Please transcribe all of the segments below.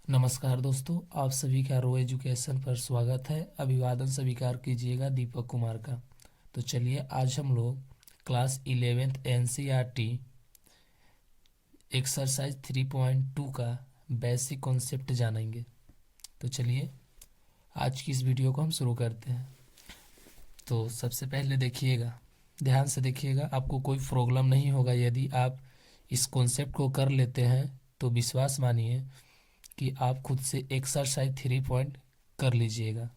नमस्कार दोस्तों, आप सभी का रो एजुकेशन पर स्वागत है। अभिवादन स्वीकार कीजिएगा दीपक कुमार का। तो चलिए आज हम लोग क्लास 11th एनसीईआरटी एक्सरसाइज 3.2 का बेसिक कॉन्सेप्ट जानेंगे। तो चलिए आज की इस वीडियो को हम शुरू करते हैं। तो सबसे पहले देखिएगा, ध्यान से देखिएगा, आपको कोई प्रॉब्लम नहीं होगा यदि आप इस कॉन्सेप्ट को कर लेते हैं। तो विश्वास मानिए कि आप खुद से एक्सरसाइज 3 कर लीजिएगा।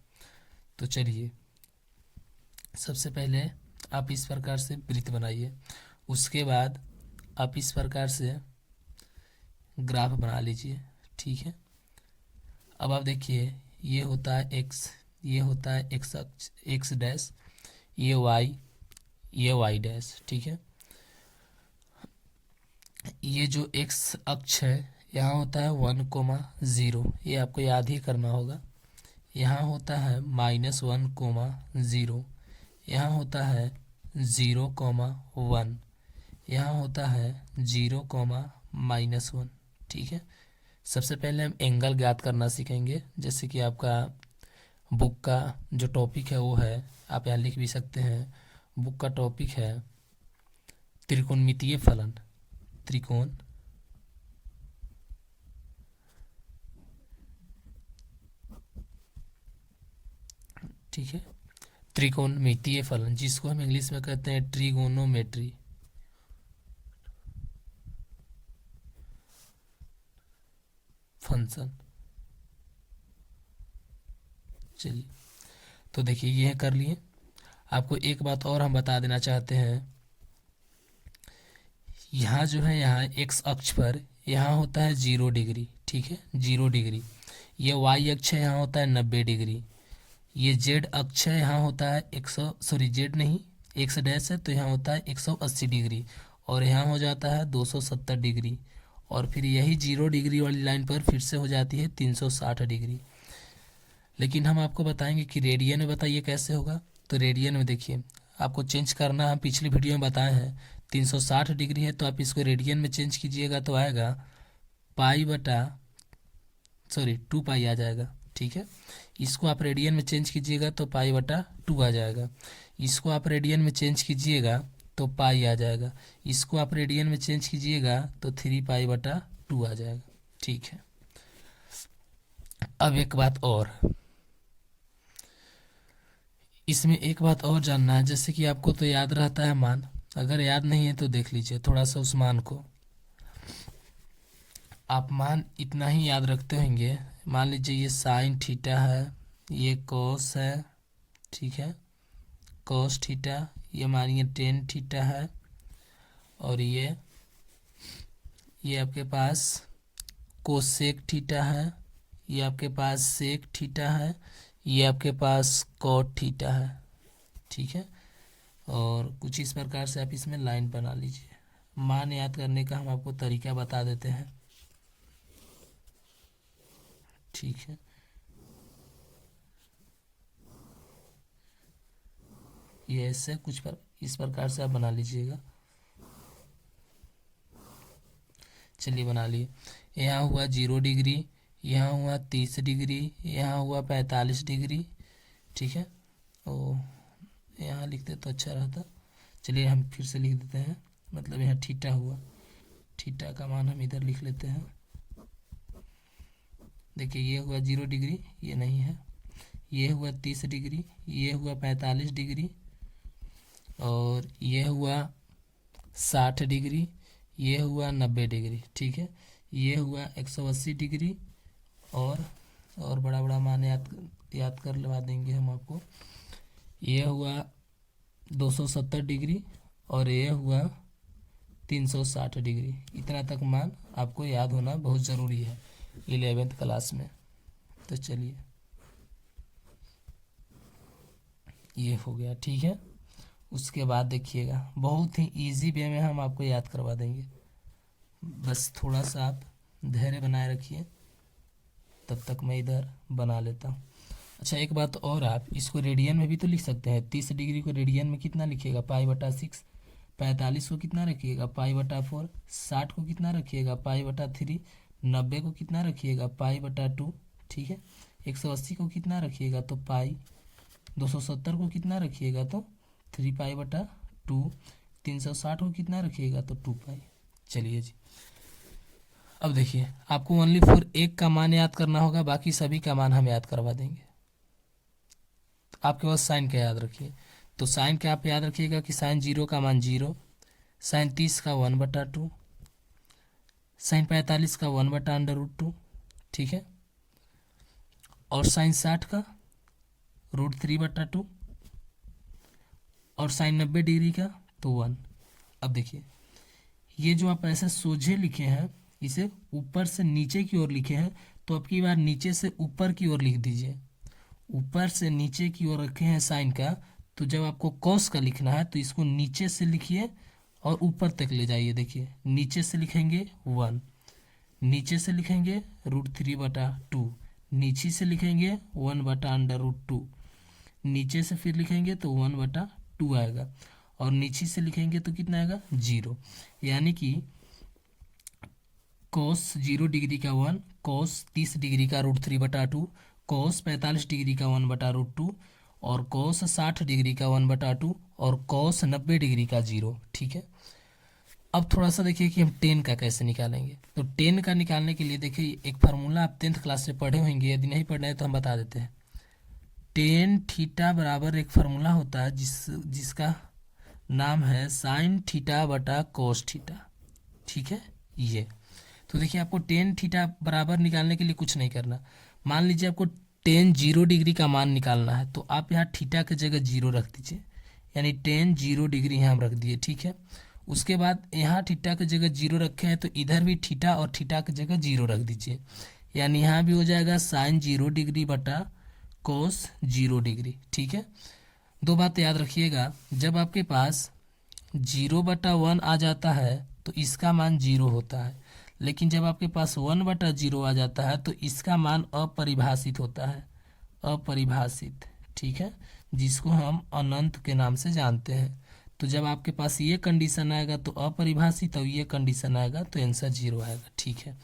तो चलिए सबसे पहले आप इस प्रकार से वृत्त बनाइए। उसके बाद आप इस प्रकार से ग्राफ बना लीजिए। ठीक है, अब आप देखिए, ये होता है एक्स, ये होता है एक्स अक्ष, एक्स डैश, ये वाई डैश। ठीक है, ये जो एक्स अक्ष है यहाँ होता है 1,0, ये आपको याद ही करना होगा। यहाँ होता है -1,0, यहाँ होता है 0,1, यहाँ होता है 0,-1। ठीक है, सबसे पहले हम एंगल ज्ञात करना सीखेंगे। जैसे कि आपका बुक का जो टॉपिक है वो है, आप यहाँ लिख भी सकते हैं, बुक का टॉपिक है त्रिकोणमितीय फलन। त्रिकोण ठीक है, त्रिकोणमितीय फलन, जिसको हम इंग्लिश में कहते हैं ट्रिगोनोमेट्री। फंक्शन, चलिए तो देखिए ये कर लिए। आपको एक बात और हम बता देना चाहते हैं, यहाँ जो है, यहाँ एक्स अक्ष पर यहाँ होता है 0 डिग्री। ठीक है, 0 डिग्री। ये वाई अक्ष है, यहाँ होता है 90 डिग्री। ये जेड अक्ष है, यहाँ होता है 100, जेड नहीं, एक्स डैश है तो यहाँ होता है 180 डिग्री, और यहाँ हो जाता है 270 डिग्री। और फिर यही 0 डिग्री वाली लाइन पर फिर से हो जाती है 360 डिग्री। लेकिन हम आपको बताएंगे कि रेडियन में बताइए कैसे होगा। तो रेडियन में देखिए, आपको चेंज करना, हम पिछली वीडियो में बताए हैं 360 डिग्री है, तो आप इसको रेडियन में चेंज कीजिएगा तो आएगा पाई बटा 2 पाई आ जाएगा। ठीक है, इसको आप रेडियन में चेंज कीजिएगा तो पाई बटा 2 आ जाएगा। इसको आप रेडियन में चेंज कीजिएगा तो पाई आ जाएगा। इसको आप रेडियन में चेंज कीजिएगा तो 3 पाई बटा 2 आ जाएगा। ठीक है, अब एक बात और, इसमें एक बात और जानना है। जैसे कि आपको तो याद रहता है मान, अगर याद नहीं है तो देख लीजिए थोड़ा सा उस मान को। आप मान इतना ही याद रखते होंगे, मान लीजिए ये साइन थीटा है, ये कोस है। ठीक है, कोस थीटा, ये मानिए टेन थीटा है, और ये आपके पास कोसेक थीटा है, ये आपके पास सेक थीटा है, ये आपके पास कॉट थीटा है। ठीक है, और कुछ इस प्रकार से आप इसमें लाइन बना लीजिए। मान याद करने का हम आपको तरीका बता देते हैं। ठीक है, ये ऐसे कुछ इस प्रकार से आप बना लीजिएगा। चलिए बना लिए। यहाँ हुआ 0 डिग्री, यहाँ हुआ 30 डिग्री, यहाँ हुआ 45 डिग्री। ठीक है, ओ यहाँ लिखते तो अच्छा रहता। चलिए हम फिर से लिख देते हैं, मतलब यहाँ थीटा हुआ, थीटा का मान हम इधर लिख लेते हैं। देखिए ये हुआ 0 डिग्री, ये नहीं है, ये हुआ 30 डिग्री, ये हुआ 45 डिग्री, और ये हुआ 60 डिग्री, ये हुआ 90 डिग्री। ठीक है, ये हुआ 180 डिग्री, और बड़ा बड़ा मान याद कर लगा देंगे हम आपको। ये हुआ 270 डिग्री, और ये हुआ 360 डिग्री। इतना तक मान आपको याद होना बहुत ज़रूरी है 11th क्लास में। तो चलिए ये हो गया। ठीक है, उसके बाद देखिएगा, बहुत ही इजी वे में हम आपको याद करवा देंगे, बस थोड़ा सा आप धैर्य बनाए रखिए। तब तक मैं इधर बना लेता हूँ। अच्छा एक बात और, आप इसको रेडियन में भी तो लिख सकते हैं। 30 डिग्री को रेडियन में कितना लिखिएगा, पाई/6। 45 को कितना रखिएगा, पाई/4। 60 को कितना रखिएगा, पाई/3। 90 को कितना रखिएगा, पाई बटा 2, ठीक है। 180 को कितना रखिएगा, तो पाई। 270 को कितना रखिएगा, तो 3 पाई बटा 2। 360 को कितना रखिएगा, तो 2 पाई। चलिए जी, अब देखिए आपको ओनली फॉर एक का मान याद करना होगा, बाकी सभी का मान हम याद करवा देंगे। आपके पास साइन का याद रखिए, तो साइन का आप याद रखिएगा कि साइन 0 का मान 0, साइन 30 का 1/2, साइन 45 का 1/√2, ठीक है। और साइन 60 का √3/2, और साइन 90 डिग्री का तो 1। अब देखिए ये जो आप ऐसे सोझे लिखे हैं, इसे ऊपर से नीचे की ओर लिखे हैं, तो अब की बार नीचे से ऊपर की ओर लिख दीजिए। ऊपर से नीचे की ओर रखे हैं साइन का, तो जब आपको कॉस का लिखना है तो इसको नीचे से लिखिए और ऊपर तक ले जाइए। देखिए नीचे से लिखेंगे 1, नीचे से लिखेंगे √3/2, नीचे से लिखेंगे 1/√2, नीचे से फिर लिखेंगे तो 1/2 आएगा, और नीचे से लिखेंगे तो कितना आएगा, 0। यानी कि कॉस 0 डिग्री का 1, कॉस 30 डिग्री का √3/2, कॉस 45 डिग्री का 1/√2, और कॉस 60 डिग्री का 1/2, और कॉस 90 डिग्री का 0, ठीक है। अब थोड़ा सा देखिए कि हम टेन का कैसे निकालेंगे। तो टेन का निकालने के लिए देखिए एक फार्मूला आप 10th क्लास से पढ़े होंगे, यदि नहीं पढ़े हैं तो हम बता देते हैं। टेन थीटा बराबर एक फार्मूला होता है जिसका नाम है साइन थीटा बटा कोस थीटा, ठीक है। ये तो देखिए आपको टेन थीटा बराबर निकालने के लिए कुछ नहीं करना। मान लीजिए आपको टेन 0 डिग्री का मान निकालना है, तो आप यहाँ थीटा की जगह 0 रख दीजिए, यानी टेन 0 डिग्री यहाँ हम रख दिए, ठीक है। उसके बाद यहाँ थीटा की जगह 0 रखे हैं, तो इधर भी थीटा और थीटा की जगह 0 रख दीजिए, यानी यहाँ भी हो जाएगा साइन 0 डिग्री बटा कोस 0 डिग्री, ठीक है। दो बात याद रखिएगा, जब आपके पास 0/1 आ जाता है तो इसका मान 0 होता है, लेकिन जब आपके पास 1/0 आ जाता है तो इसका मान अपरिभाषित होता है, अपरिभाषित, ठीक है, जिसको हम अनंत के नाम से जानते हैं। तो जब आपके पास ये कंडीशन आएगा तो अपरिभाषित, और ये कंडीशन आएगा तो आंसर 0 आएगा, ठीक है।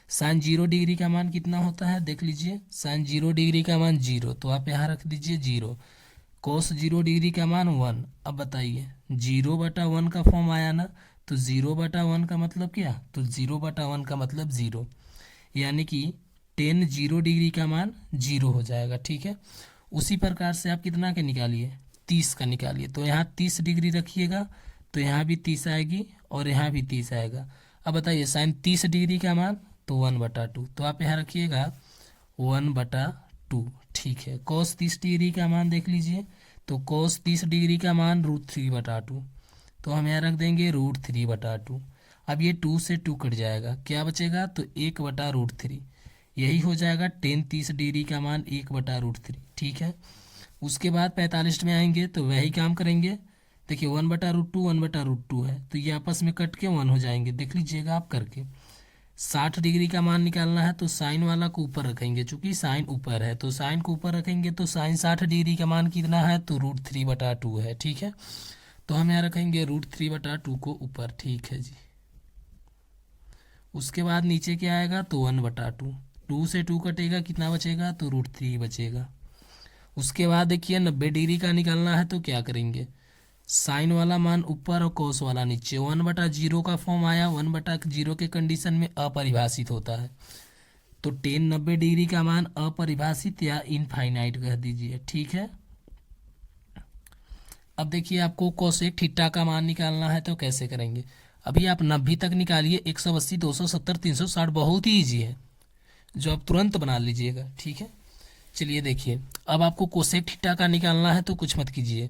साइन 0 डिग्री का मान कितना होता है, देख लीजिए, साइन 0 डिग्री का मान 0, तो आप यहाँ रख दीजिए 0। कोस 0 डिग्री का मान 1। अब बताइए 0/1 का फॉर्म आया ना, तो 0/1 का मतलब क्या, तो 0/1 का मतलब 0, यानी कि टेन 0 डिग्री का मान 0 हो जाएगा, ठीक है। उसी प्रकार से आप कितना का निकालिए, 30 का निकालिए, तो यहाँ 30 डिग्री रखिएगा, तो यहाँ भी 30 आएगी और यहाँ भी 30 आएगा। अब बताइए साइन 30 डिग्री का मान, तो 1/2, तो आप यहाँ रखिएगा 1/2, ठीक है। कॉस 30 डिग्री का मान देख लीजिए, तो कॉस 30 डिग्री का मान √3/2, तो हम यहाँ रख देंगे √3/2। अब ये 2 से 2 कट जाएगा, क्या बचेगा, तो 1/√3, यही हो जाएगा टेन 30 डिग्री का मान 1/√3, ठीक है। उसके बाद 45 में आएंगे तो वही काम करेंगे। देखिए 1/√2 1/√2 है, तो ये आपस में कट के 1 हो जाएंगे, देख लीजिएगा आप करके। 60 डिग्री का मान निकालना है तो साइन वाला को ऊपर रखेंगे, चूंकि साइन ऊपर है तो साइन को ऊपर रखेंगे, तो साइन 60 डिग्री का मान कितना है, तो √3/2 है, ठीक है। तो हम यहाँ रखेंगे √3/2 को ऊपर, ठीक है जी। उसके बाद नीचे क्या आएगा, तो 1/2, 2 से 2 कटेगा, कितना बचेगा, तो √3 बचेगा। उसके बाद देखिए 90 डिग्री का निकालना है, तो क्या करेंगे, साइन वाला मान ऊपर और कोस वाला नीचे। 1/0 का फॉर्म आया, 1/0 के कंडीशन में अपरिभाषित होता है, तो टेन 90 डिग्री का मान अपरिभाषित या इनफाइनाइट कह दीजिए, ठीक है। अब देखिए आपको कोसेक थीटा का मान निकालना है, तो कैसे करेंगे, अभी आप 90 तक निकालिए, 180 270 360 बहुत ही ईजी है, जो आप तुरंत बना लीजिएगा, ठीक है। चलिए देखिए अब आपको कोसेक थीटा का निकालना है, तो कुछ मत कीजिए,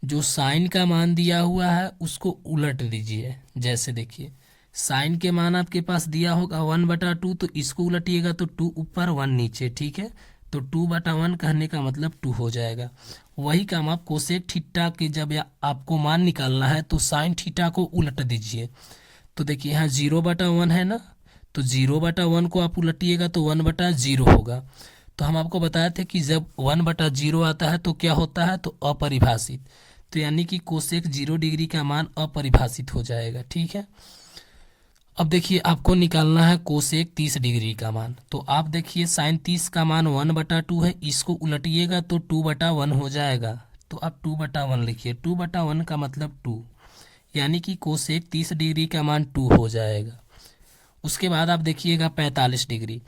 जो साइन का मान दिया हुआ है उसको उलट दीजिए। जैसे देखिए साइन के मान आपके पास दिया होगा 1/2, तो इसको उलटिएगा तो 2 ऊपर 1 नीचे, ठीक है। तो 2/1 कहने का मतलब 2 हो जाएगा। वही काम आप कोसेक थीटा के जब आपको मान निकालना है तो साइन थीटा को उलट दीजिए। तो देखिए यहाँ 0/1 है ना, तो 0/1 को आप उलटिएगा तो 1/0 होगा। तो हम आपको बताए थे कि जब 1/0 आता है तो क्या होता है, तो अपरिभाषित, तो यानी कि कोसेक 0 डिग्री का मान अपरिभाषित हो जाएगा, ठीक है। अब देखिए आपको निकालना है कोसेक 30 डिग्री का मान। तो आप देखिए साइन 30 का मान 1/2 है, इसको उलटिएगा तो 2/1 हो जाएगा। तो आप 2/1 लिखिए, 2/1 का मतलब 2, यानी कि कोसेक 30 डिग्री का मान 2 हो जाएगा। उसके बाद आप देखिएगा 45 डिग्री,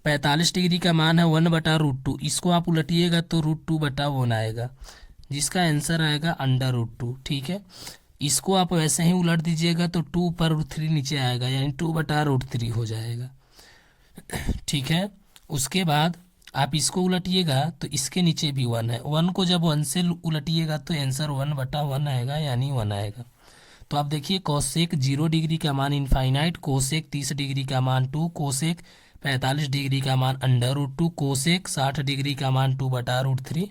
45 डिग्री का मान है 1/√2, इसको आप उलटिएगा तो √2/1 आएगा, जिसका आंसर आएगा √2। ठीक है, इसको आप वैसे ही उलट दीजिएगा तो 2 पर √3 नीचे आएगा, यानी 2/√3 हो जाएगा। ठीक है, उसके बाद आप इसको उलटिएगा तो इसके नीचे भी 1 है, 1 को जब 1 से उलटिएगा तो आंसर 1/1 आएगा, यानी 1 आएगा। तो आप देखिए कोसेक 0 डिग्री का मान इनफाइनाइट, कोसेक 30 डिग्री का मान 2, कोसेक 45 डिग्री का मान √2, कोसेक 60 डिग्री का मान 2/√3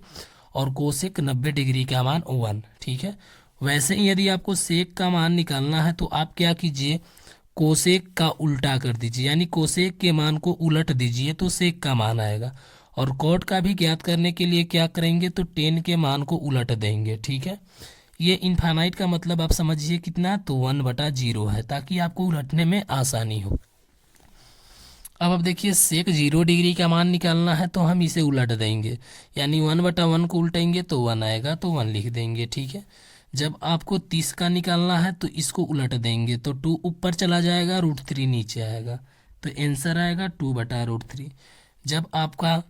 और कोसेक 90 डिग्री का मान 1। ठीक है, वैसे ही यदि आपको सेक का मान निकालना है तो आप क्या कीजिए, कोसेक का उल्टा कर दीजिए, यानी कोसेक के मान को उलट दीजिए तो सेक का मान आएगा। और कॉट का भी ज्ञात करने के लिए क्या करेंगे, तो टेन के मान को उलट देंगे। ठीक है, ये इनफाइनाइट का मतलब आप समझिए कितना, तो 1/0 है, ताकि आपको उलटने में आसानी हो। अब देखिए सेक 0 डिग्री का मान निकालना है तो हम इसे उलट देंगे, यानी 1/1 को उल्टेंगे तो 1 आएगा, तो 1 लिख देंगे। ठीक है, जब आपको 30 का निकालना है तो इसको उलट देंगे तो 2 ऊपर चला जाएगा, √3 नीचे आएगा, तो आंसर आएगा 2/√3। जब आपका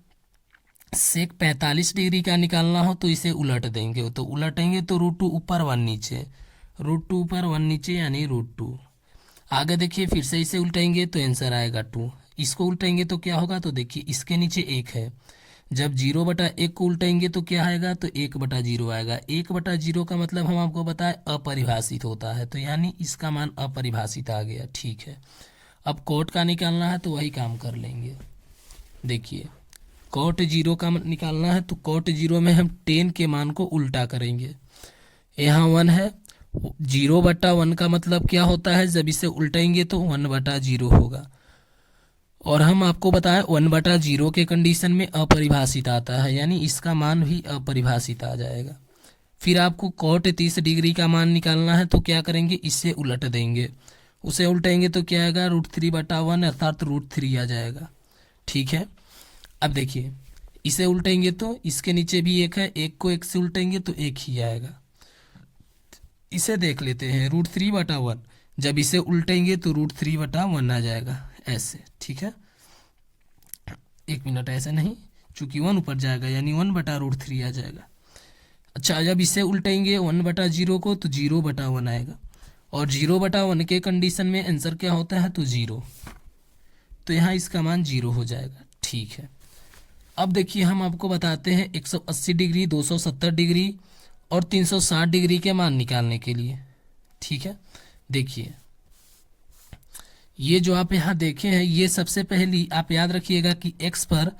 सेक 45 डिग्री का निकालना हो तो इसे उलट देंगे, तो उलटेंगे तो √2 ऊपर 1 नीचे, √2 ऊपर 1 नीचे, यानी √2। आगे देखिए फिर से इसे उल्टेंगे तो आंसर आएगा 2। इसको उल्टेंगे तो क्या होगा, तो देखिए इसके नीचे 1 है, जब 0/1 को उल्टेंगे तो क्या आएगा, तो 1/0 आएगा। 1/0 का मतलब हम आपको बताएं अपरिभाषित होता है, तो यानी इसका मान अपरिभाषित आ गया। ठीक है, अब कोट का निकालना है तो वही काम कर लेंगे। देखिए कोट 0 का निकालना है तो कोट 0 में हम 10 के मान को उल्टा करेंगे। यहाँ 1 है, 0/1 का मतलब क्या होता है, जब इसे उल्टेंगे तो 1/0 होगा। और हम आपको बताएं 1/0 के कंडीशन में अपरिभाषित आता है, यानी इसका मान भी अपरिभाषित आ जाएगा। फिर आपको कोट 30 डिग्री का मान निकालना है तो क्या करेंगे, इससे उलट देंगे, उसे उल्टेंगे तो क्या आएगा, √3/1 अर्थात √3 आ जाएगा। ठीक है, अब देखिए इसे उल्टेंगे तो इसके नीचे भी 1 है, 1 को 1 से उल्टेंगे तो 1 ही आएगा। इसे देख लेते हैं, √3/1, जब इसे उल्टेंगे तो √3/1 आ जाएगा, ऐसे। ठीक है, 1 मिनट, ऐसे नहीं, चूंकि 1 ऊपर जाएगा यानी 1/√3 आ जाएगा। अच्छा, जब इसे उल्टेंगे 1/0 को तो 0/1 आएगा, और 0/1 के कंडीशन में आंसर क्या होता है, तो 0, तो यहाँ इसका मान 0 हो जाएगा। ठीक है, अब देखिए हम आपको बताते हैं 180 डिग्री, 270 डिग्री और 360 डिग्री के मान निकालने के लिए। ठीक है, देखिए ये जो आप यहाँ देखे हैं, ये सबसे पहली आप याद रखिएगा कि x पर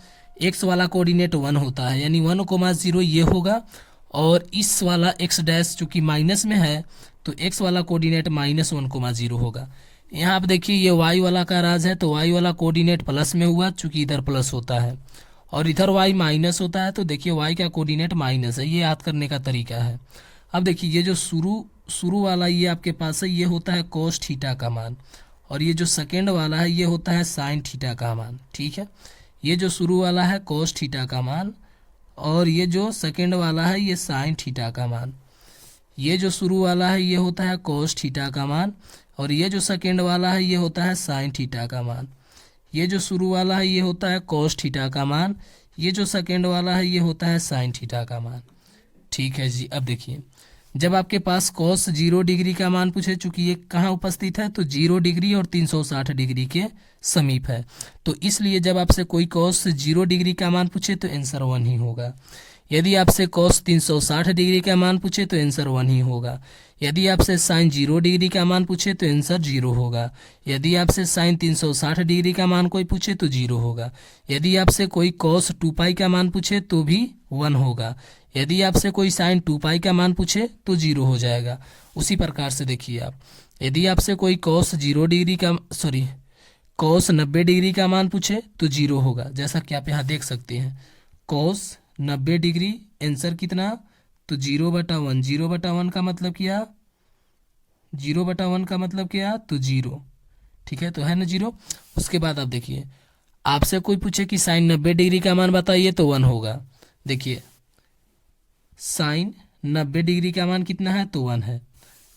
x वाला कोऑर्डिनेट 1 होता है, यानी 1,0 ये होगा, और इस वाला x डैश चूँकि माइनस में है तो x वाला कोऑर्डिनेट -1,0 होगा। यहाँ आप देखिए ये y वाला का राज है, तो y वाला कोऑर्डिनेट प्लस में हुआ, चूँकि इधर प्लस होता है और इधर y माइनस होता है, तो देखिए y का कोऑर्डिनेट माइनस है। ये याद करने का तरीका है। अब देखिए ये जो शुरू वाला ये आपके पास है, ये होता है कोस थीटा का मान, और ये जो सेकेंड वाला है ये होता है साइन थीटा का मान। ठीक है, ये जो शुरू वाला है कोस थीटा का मान, और ये जो सेकेंड वाला है ये साइन थीटा का मान। ये जो शुरू वाला है ये होता है कोस थीटा का मान, और ये जो सेकेंड वाला है ये होता है साइन थीटा का मान। ये जो शुरू वाला है ये होता है कोस थीटा का मान, ये जो सेकेंड वाला है ये होता है साइन थीटा का मान। ठीक है जी, अब देखिए जब आपके पास cos 0 डिग्री का मान पूछे, चूंकि ये कहाँ उपस्थित है, तो 0 डिग्री और 360 डिग्री के समीप है, तो इसलिए जब आपसे कोई cos 0 डिग्री का मान पूछे तो आंसर 1 ही होगा। यदि आपसे cos 360 डिग्री का मान पूछे तो आंसर 1 ही होगा। यदि आपसे साइन 0 डिग्री का मान पूछे तो आंसर 0 होगा। यदि आपसे साइन 360 डिग्री का मान कोई पूछे तो 0 होगा। यदि आपसे कोई cos 2π का मान पूछे तो भी 1 होगा। यदि आपसे कोई साइन 2π का मान पूछे तो 0 हो जाएगा। उसी प्रकार से देखिए आप, यदि आपसे कोई cos 90 डिग्री का मान पूछे तो 0 होगा, जैसा कि आप यहाँ देख सकते हैं। cos 90 डिग्री आंसर कितना, तो 0/1। 0/1 का मतलब क्या, 0/1 का मतलब क्या, तो 0। ठीक है, तो है ना 0। उसके बाद आप देखिए, आपसे कोई पूछे कि साइन 90 डिग्री का मान बताइए तो 1 होगा। देखिए साइन 90 डिग्री का मान कितना है, तो 1 है,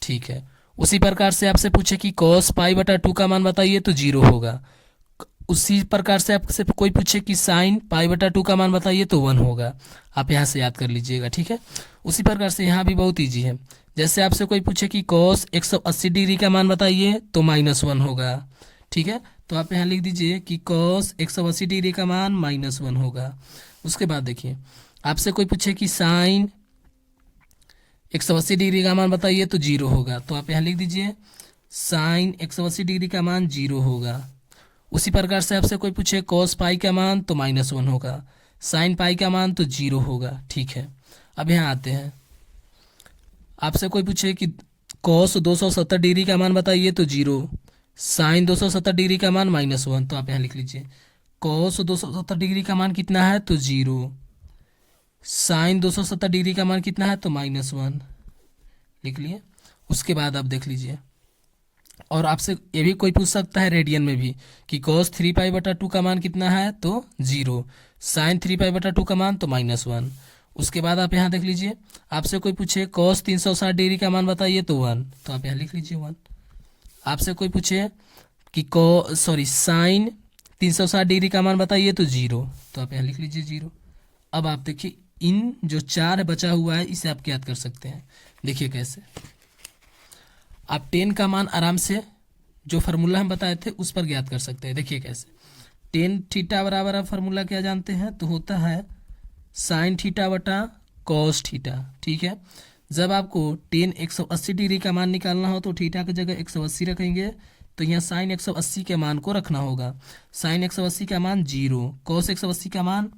ठीक है। उसी प्रकार से आपसे पूछे कि कॉस पाई बटा 2 का मान बताइए तो 0 होगा। उसी प्रकार से आपसे कोई पूछे कि साइन पाई बटा 2 का मान बताइए तो 1 होगा। आप यहाँ से याद कर लीजिएगा, ठीक है। उसी प्रकार से यहाँ भी बहुत ईजी है। जैसे आपसे कोई पूछे कि कॉस 180 डिग्री का मान बताइए तो -1 होगा, ठीक है। तो आप यहाँ लिख दीजिए कि कॉस 180 डिग्री का मान -1 होगा। उसके बाद देखिए, आपसे कोई पूछे कि साइन 180 डिग्री का मान बताइए तो 0 होगा। तो आप यहाँ लिख दीजिए साइन 180 डिग्री का मान 0 होगा। उसी प्रकार से आपसे कोई पूछे कॉस पाई का मान तो -1 होगा, साइन पाई का मान तो 0 होगा, ठीक है। अब यहाँ आते हैं, आपसे कोई पूछे कि कॉस 270 डिग्री का मान बताइए तो 0, साइन 270 डिग्री का मान -1। तो आप यहाँ लिख लीजिए कॉस 270 डिग्री का मान कितना है तो 0, साइन 270 डिग्री का मान कितना है तो -1, लिख लिए। उसके बाद आप देख लीजिए, और आपसे ये भी कोई पूछ सकता है रेडियन में भी कि कॉस 3 पाई बटा 2 का मान कितना है तो 0, साइन 3 पाई बटा 2 का मान तो -1। उसके बाद आप यहाँ देख लीजिए, आपसे कोई पूछे कॉस 360 डिग्री का मान बताइए तो 1। तो आप यहाँ लिख लीजिए 1। आपसे कोई पूछे कि साइन 360 डिग्री का मान बताइए तो 0। तो आप यहाँ लिख लीजिए 0। अब आप देखिए, इन जो 4 बचा हुआ है इसे आप याद कर सकते हैं। देखिए कैसे, आप 10 का मान आराम से जो फार्मूला हम बताए थे उस पर ज्ञात कर सकते हैं। देखिए कैसे, टेन थीटा बराबर आप फार्मूला क्या जानते हैं, तो होता है साइन थीटा बटा कॉस थीटा, ठीक है। जब आपको टेन 180 डिग्री का मान निकालना हो तो थीटा की जगह 180 रखेंगे, तो यहाँ साइन 180 के मान को रखना होगा। साइन 180 का मान 0, कॉस 180 का मान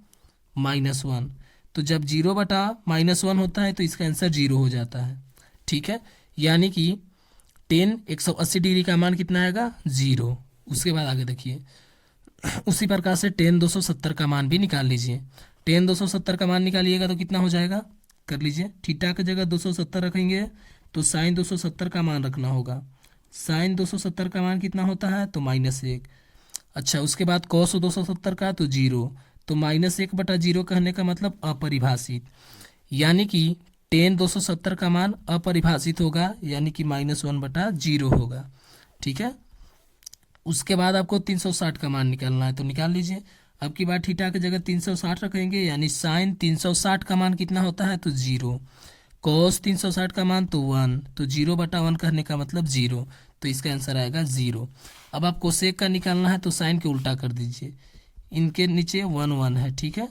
-1। तो जब 0 बटा -1 होता है तो इसका आंसर 0 हो जाता है, ठीक है। यानी कि टेन 180 डिग्री का मान कितना आएगा, 0। उसके बाद आगे देखिए, उसी प्रकार से टेन 270 का मान भी निकाल लीजिए। टेन 270 का मान निकालिएगा तो कितना हो जाएगा, कर लीजिए। थीटा की जगह 270 रखेंगे तो साइन 270 का मान रखना होगा। साइन 270 का मान कितना होता है तो -1। अच्छा, उसके बाद कॉस 270 का तो 0, तो -1 बटा 0 कहने का मतलब अपरिभाषित, यानी कि टेन 270 का मान अपरिभाषित होगा, यानी कि -1 बटा 0 होगा, ठीक है। उसके बाद आपको 360 का मान निकालना है, तो निकाल लीजिए। अब की बार थीटा की जगह 360 रखेंगे, यानी साइन 360 का मान कितना होता है तो 0, कॉस 360 का मान तो 1, तो 0 बटा 1 कहने का मतलब 0, तो इसका आंसर आएगा 0। अब आप कोसेक का निकालना है तो साइन के उल्टा कर दीजिए, इनके नीचे 1 1 है, ठीक है।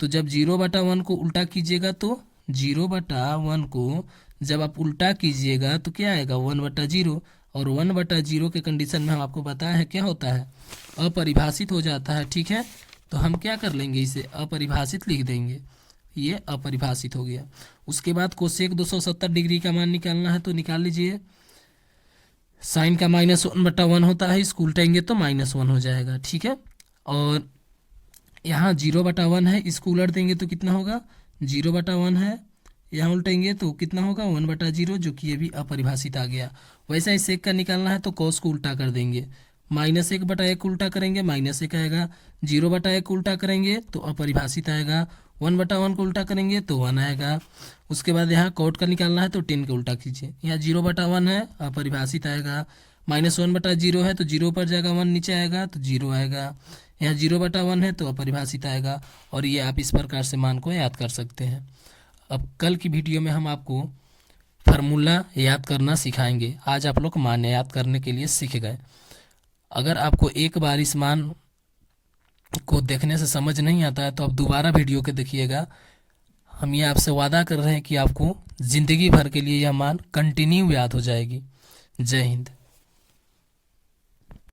तो जब 0 बटा 1 को उल्टा कीजिएगा तो 0 बटा 1 को जब आप उल्टा कीजिएगा तो क्या आएगा 1 बटा 0, और 1 बटा 0 के कंडीशन में हम आपको बताया है क्या होता है, अपरिभाषित हो जाता है, ठीक है। तो हम क्या कर लेंगे, इसे अपरिभाषित लिख देंगे, ये अपरिभाषित हो गया। उसके बाद कोसेक 270 डिग्री का मान निकालना है, तो निकाल लीजिए। साइन का -1 बटा 1 होता है, इसको उल्टाएंगे तो -1 हो जाएगा, ठीक है। और यहाँ 0 बटा 1 है, इसको उलट देंगे तो कितना होगा, 0 बटा 1 है, यहाँ उल्टेंगे तो कितना होगा 1 बटा 0, जो कि ये भी अपरिभाषित आ गया। वैसा ही सेक का निकालना है तो कॉस को उल्टा कर देंगे, -1 बटा 1 उल्टा करेंगे -1 आएगा, 0 बटा 1 उल्टा करेंगे तो अपरिभाषित आएगा, 1 बटा 1 को उल्टा करेंगे तो 1 आएगा। उसके बाद यहाँ कॉट का निकालना है तो 10 का उल्टा कीजिए, यहाँ 0 बटा 1 है, अपरिभाषित आएगा, -1 बटा 0 है तो 0 पर जाएगा, 1 नीचे आएगा तो 0 आएगा, यहाँ 0 बटा 1 है तो अपरिभाषित आएगा। और ये आप इस प्रकार से मान को याद कर सकते हैं। अब कल की वीडियो में हम आपको फार्मूला याद करना सिखाएंगे। आज आप लोग मान याद करने के लिए सीख गए। अगर आपको एक बार इस मान को देखने से समझ नहीं आता है तो आप दोबारा वीडियो के देखिएगा। हम ये आपसे वादा कर रहे हैं कि आपको ज़िंदगी भर के लिए यह मान कंटिन्यू याद हो जाएगी। जय हिंद।